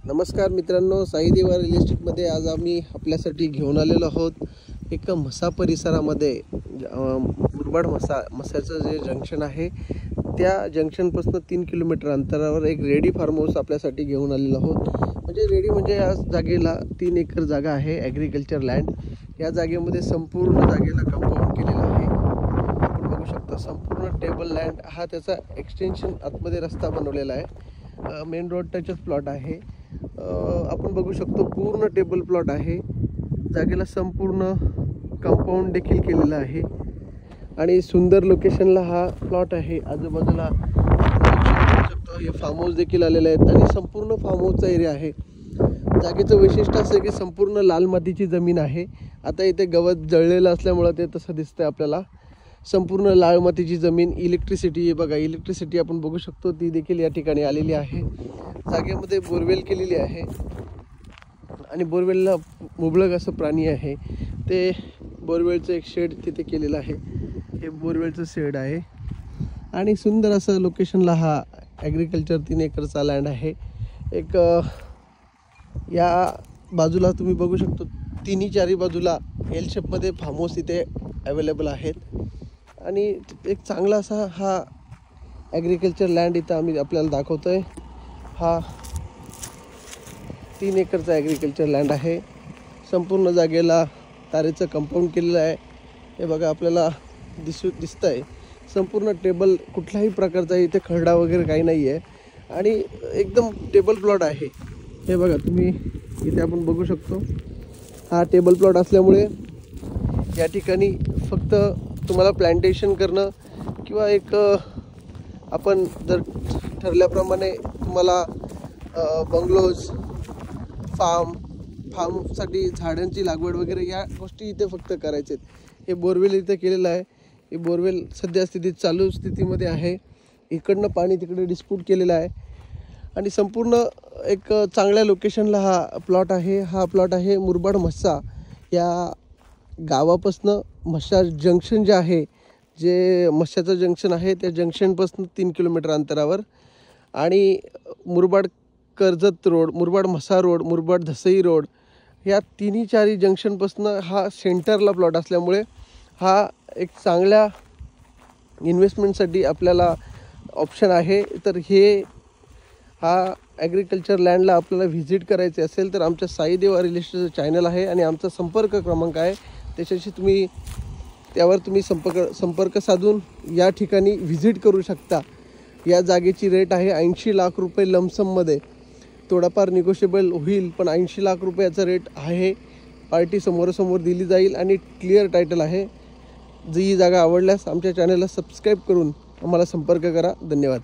नमस्कार मित्रांनो, साई देवा रिअल इस्टेटमध्ये आज आम्ही आपल्यासाठी घेऊन आलेलो आहोत एक म्हसा परिसरामध्ये मुरबाड म्हसाचं जे जंक्शन आहे त्या जंक्शनपासून 3 किलोमीटर अंतरावर एक रेडी फार्म हाऊस आपल्यासाठी घेऊन आलेलो आहोत। म्हणजे रेडी म्हणजे या जागेला 3 एकर जागा आहे, ॲग्रिकल्चर लँड। या जागेमध्ये संपूर्ण जागेला कंपाऊंड केलेलं आहे। आपण बघू शकता संपूर्ण टेबल लँड हा त्याचा एक्सटेन्शन आतमध्ये रस्ता बनवलेला आहे। मेन रोड टचच प्लॉट आहे। आपण बघू शकतो पूर्ण टेबल प्लॉट आहे। जागेला संपूर्ण कंपाऊंड देखील केलेलं आहे आणि सुंदर लोकेशनला हा प्लॉट आहे। आजूबाजूला हे फार्म हाऊस देखील आलेले आहेत आणि संपूर्ण फार्म हाऊसचा एरिया आहे। जागेचं वैशिष्ट्य असं की संपूर्ण लाल मातीची जमीन आहे। आता इथे गवत जळलेलं असल्यामुळे ते तसं दिसतंय आपल्याला। संपूर्ण लाल मातीची जमीन, इलेक्ट्रिसिटी बघा, इलेक्ट्रिसिटी आपण बघू शकतो ती देखील या ठिकाणी आलेली आहे। जागेमध्ये बोरवेल केलेली आहे आणि बोरवेलला मुबलक असं प्राणी आहे। ते बोरवेलचं एक शेड तिथे केलेलं आहे। हे बोरवेलचं शेड आहे आणि सुंदर असं लोकेशनला हा ॲग्रिकल्चर 3 एकरचा लँड आहे। एक या बाजूला तुम्ही बघू शकतो तिन्ही चारी बाजूला एल शेपमध्ये फार्म हाऊस इथे अवेलेबल आहेत आणि एक चांगला असा हा ॲग्रिकल्चर लँड इथं आम्ही आपल्याला दाखवतोय। हा 3 एकरचा ॲग्रिकल्चर लँड आहे। संपूर्ण जागेला तारेचं कंपाऊंड केलेलं आहे। हे बघा आपल्याला दिसतंय संपूर्ण टेबल, कुठल्याही प्रकारचा इथे खरडा वगैरे काही नाही आहे आणि एकदम टेबल प्लॉट आहे। हे बघा तुम्ही इथे आपण बघू शकतो हा टेबल प्लॉट असल्यामुळे या ठिकाणी फक्त तुम्हाला प्लांटेशन करणं किंवा एक आपण जर ठरल्याप्रमाणे तुम्हाला बंगलोज फार्मसाठी झाडांची लागवड वगैरे या गोष्टी इथे फक्त करायचे आहेत। हे बोरवेल इथे केलेलं आहे। हे बोरवेल सध्या स्थितीत चालू स्थितीमध्ये आहे। इकडनं पाणी तिकडे डिस्प्यूट केलेलं आहे आणि संपूर्ण एक चांगल्या लोकेशनला हा प्लॉट आहे। हा प्लॉट आहे मुरबाड म्हसा या गावापासनं म्हसा जंक्शन जे आहे, जे म्हशाचं जंक्शन आहे त्या जंक्शनपासून 3 किलोमीटर अंतरावर आणि Murbad Karjat road, Murbad Mhasa road, Murbad Dhasai road या तिन्ही चारी जंक्शनपासून हा सेंटरला प्लॉट असल्यामुळे हा एक चांगल्या इन्व्हेस्टमेंटसाठी आपल्याला ऑप्शन आहे। तर हा ॲग्रिकल्चर लँडला आपल्याला व्हिजिट करायचे असेल तर आमच्या साई देवा रिअल इस्टेटचं चॅनल आहे आणि आमचा संपर्क क्रमांक आहे, त्याच्याशी त्यावर तुम्ही संपर्क साधून या ठिकाणी व्हिजिट करू शकता। या जागेची रेट आहे 80 लाख रुपये लमसममध्ये, थोडाफार निगोशिएबल होईल पण 80 लाख रुपयाचा रेट आहे। पार्टी समोरासमोर दिली जाईल आणि क्लिअर टायटल आहे। जी जागा आवडल्यास आमच्या चॅनलला सबस्क्राईब करून आम्हाला संपर्क करा। धन्यवाद।